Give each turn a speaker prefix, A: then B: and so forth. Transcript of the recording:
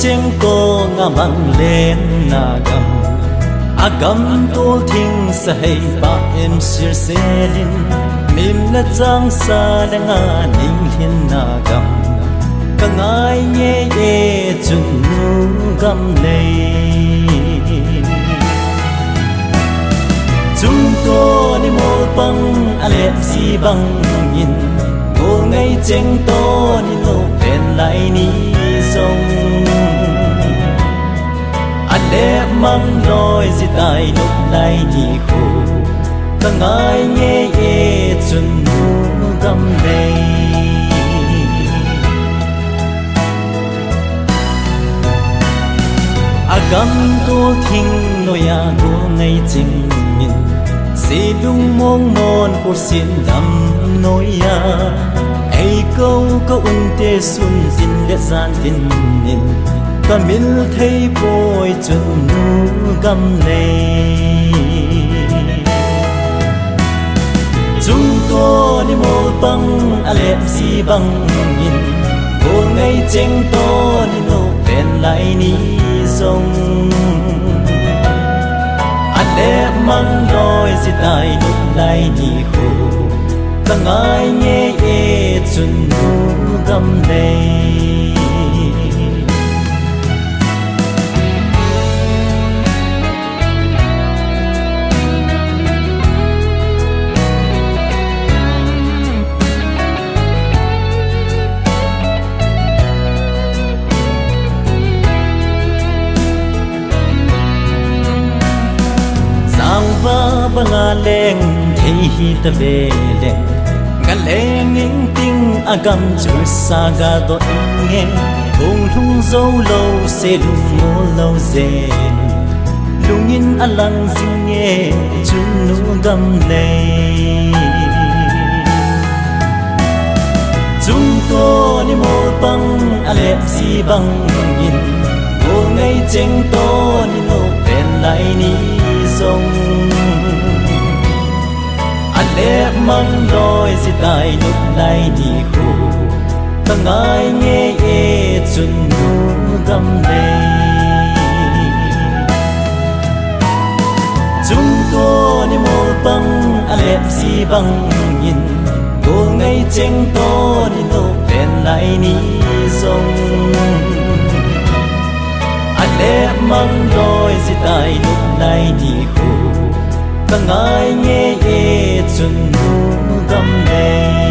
A: cheng to nga mang lên na gam agam tol thing sa hay pa em sir selin mim na chang sa na nga ning hin na gam ka ngai ye ye chung nu gam nei chung to ni mo pang ale si bang in go ngai cheng to ni no pen lai ni song ale mang loi si tai lúc lai ni khu ta ngai nghe ye chun nu gam nei agam to thing no ya go ngai ching min si lung mong mon por sin dam noi ya ai câu có te sun tin le san tin nin ta mil thấy bôi chân nu gam nei chúng tôi đi một băng alep si băng nhìn cô ngay cheng to đi nô ven lại ni sông alep mang đôi si tai lúc lại ni khô ta ngài nghe ye chân nu gam nei banga leng thei ta ve leng ga leng ning ting agam chu sa ga do nge bong lung zo lo se lung mo lo ze lung in alang sing nge chu nu gam nei chung to ni mo bang ale si bang in go ngai cheng to ni no pen lai ni song alep mang loi si tai lúc lai ni khu ta ngai nghe ye chun nu gam nei chung to ni mo bang alep si bang in go ngai cheng to ni no pen lai ni song alep mang loi si tai lúc lai ni khu ta ngai nghe ye chun nu gam nei